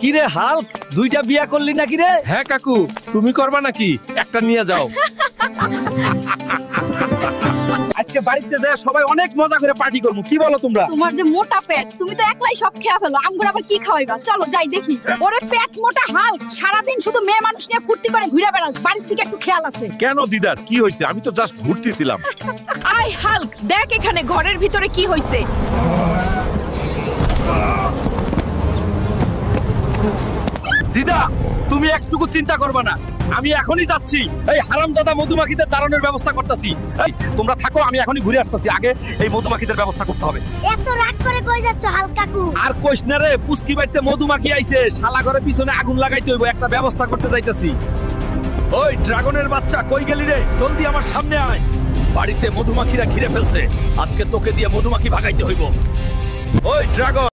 কিরে হাল্ক, দুইটা বিয়া করলি নাকি রে? হ্যাঁ কাকু, তুমি করবা নাকি? একটা নিয়ে যাও। আজকে বাড়িতে যায় সবাই অনেক মজা করে পার্টি করবো, কি বলো তোমরা? তোমার যে মোটা পেট, তুমি তো একলাই সব খেয়ে ফেলো, আমগুলো আবার কি খাওয়াইবা? চলো যাই দেখি। ওরে পেট মোটা হাল্ক, সারাদিন শুধু মেয়ে মানুষ নিয়ে ফুর্তি করে ঘুরে বেড়াস, বাড়ির থেকে একটু খেয়াল আছে? কেন দিদার, কি হয়েছে? আমি তো জাস্ট ঘুরতেছিলাম। আয় হাল্ক, দেখ এখানে ঘরের ভিতরে কি হইছে। দিদা, তুমি একটুকু চিন্তা করবে না, আমি এখনই যাচ্ছি। এই হারামজাদা মধুমাখিদের তাড়ানোর ব্যবস্থা করতেছি। এই তোমরা থাকো, আমি এখনই ঘুরে আসতেছি। আগে এই মধুমাখিদের ব্যবস্থা করতে হবে। এত রাগ করে কই যাচ্ছ হাল্ক কাকু? আর কইস না রে, পুস্কি বাড়িতে মধুমাখি আইছে, শালা ঘরের পিছনে আগুন লাগাইতে হইব, একটা ব্যবস্থা করতে যাইতেছি। ওই ড্রাগনের বাচ্চা, কই গেলি রে? জলদি আমার সামনে আয়। বাড়িতে মধুমাখিরা ঘিরে ফেলছে, আজকে তোকে দিয়ে মধুমাখি ভাগাইতে হইব। ওই ড্রাগন।